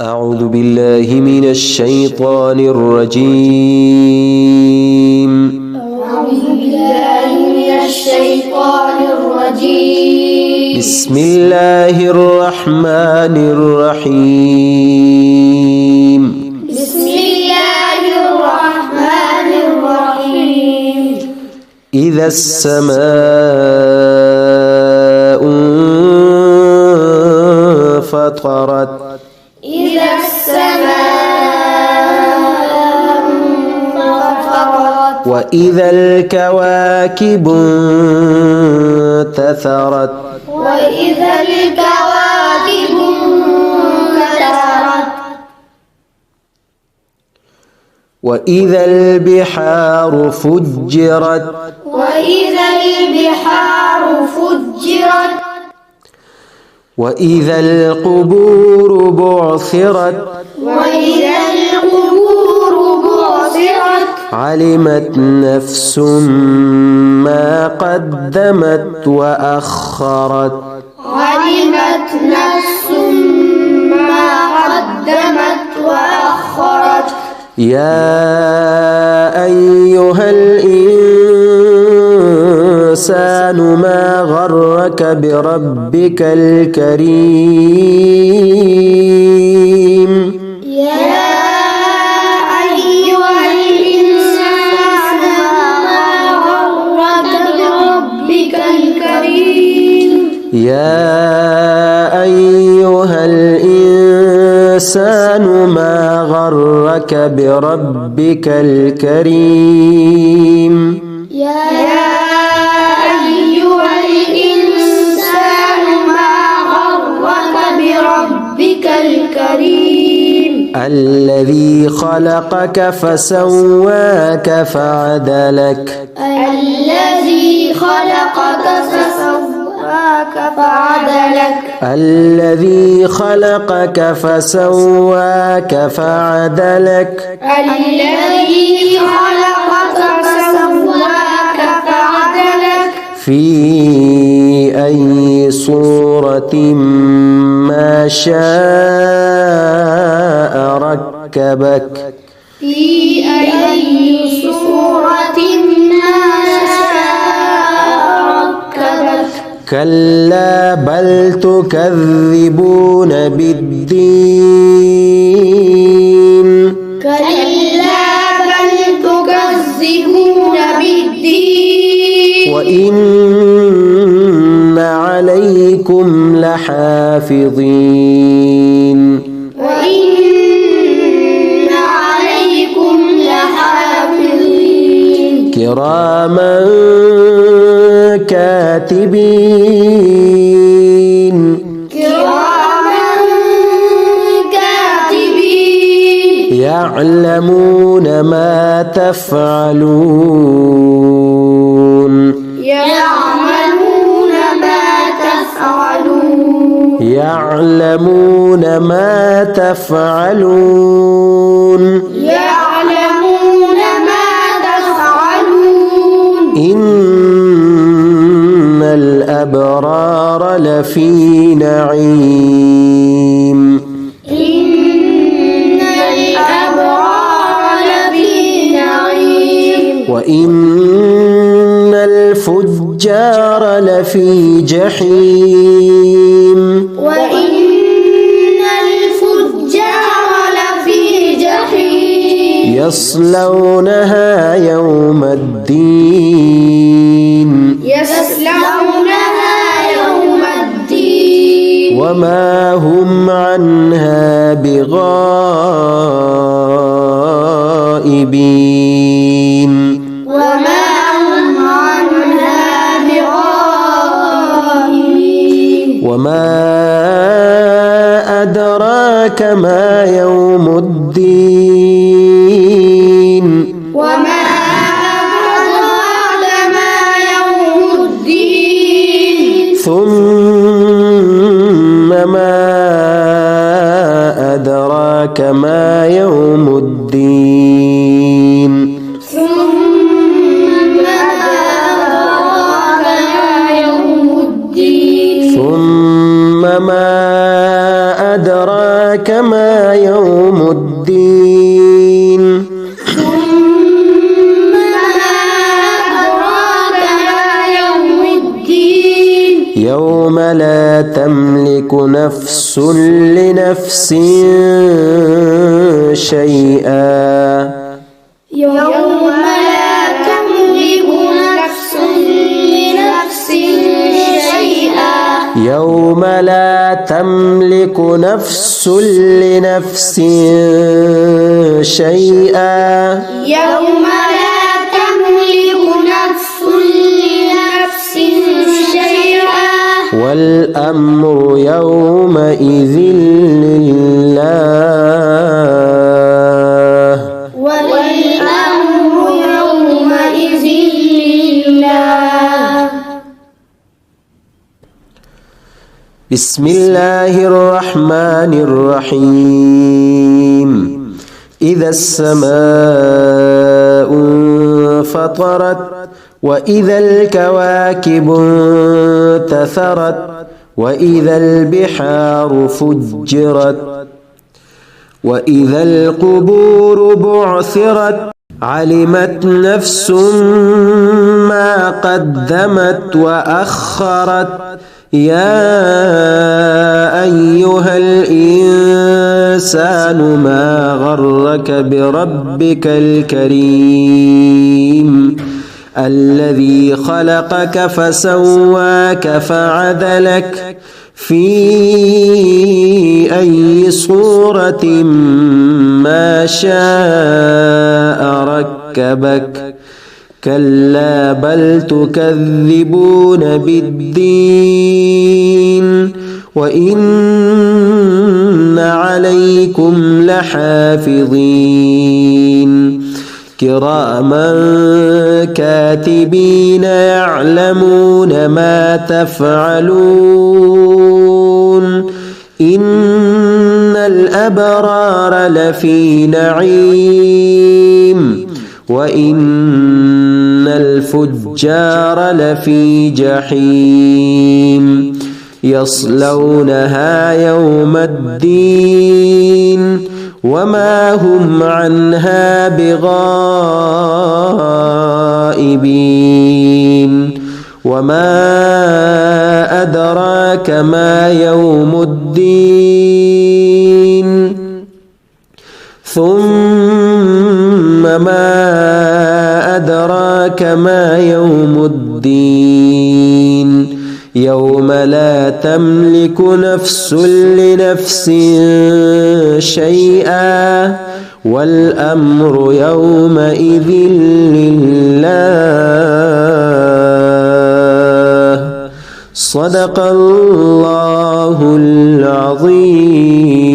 أعوذ بالله من الشيطان الرجيم. أعوذ بالله من الشيطان الرجيم. بسم الله الرحمن الرحيم. بسم الله الرحمن الرحيم. إذا السماء انفطرت. إذا السماء انفطرت. وإذا الكواكب انتثرت. وإذا الكواكب انتثرت. وإذا البحار فجرت. وإذا البحار فجرت. وإذا القبور بعثرت. وإذا القبور بعثرت. علمت نفس ما قدمت وأخرت. علمت نفس ما قدمت وأخرت. يا أيها الإنسان ما غرك بربك الكريم. يا أيها الإنسان ما غرك بربك الكريم. يا أيها الإنسان ما غرك بربك الكريم. يا أيها الإنسان ما غرك بربك الكريم. الذي خلقك فسواك فعدلك. الذي خلقك فسواك فعدلك. الذي خلقك فسواك فعدلك. الذي خلقك فسواك فعدلك. في أي صورة ما شاء ركبك. في أي صورة ما شاء ركبك. كلا بل تكذبون بالدين. كلا بل تكذبون بالدين. وإن عليكم لحافظين. وإن عليكم لحافظين. كراما كاتبين. كراما كاتبين. يعلمون ما تفعلون. يعملون ما تفعلون. يعلمون ما تفعلون. يعلمون ما تفعلون. إن الأبرار لفي نعيم. إن الأبرار لفي نعيم. وإن الفجار لفي جحيم. وإن الفجار لفي جحيم. يصلونها يوم الدين. يصلونها يوم الدين. وما هم عنها بغائبين. وما هم عنها بغائبين. وما أدراك ما يوم الدين. وما أدراك ما يوم الدين. ثم ما أدراك ما يوم الدين. ثم ما أدراك ما يوم الدين. ثم ما أدراك أدراك ما يوم الدين ثم ما أدراك ما يوم الدين يوم لا تملك نفس لنفس شيئا يوم لا تملك نفس لنفس شيئا يوم لا تملك نفس لنفس شيئا يوم لا تملك نفس لنفس شيئا والأمر يومئذ لله والأمر يومئذ لله. بسم الله الرحمن الرحيم إذا السماء انفطرت وإذا الكواكب انتثرت وإذا البحار فجرت وإذا القبور بعثرت علمت نفس ما قدمت وأخرت يا أيها الإنسان ما غرك بربك الكريم الذي خلقك فسواك فعدلك في أي صورة ما شاء ركبك كلا بل تكذبون بالدين وإن عليكم لحافظين كراما كاتبين يعلمون ما تفعلون إن الأبرار لفي نعيم وإن الفجار لفي جحيم يصلونها يوم الدين وما هم عنها بغائبين وما أدراك ما يوم الدين ثم ما أدراك ما يوم الدين يوم لا تملك نفس لنفس شيئا والأمر يومئذ لله صدق الله العظيم.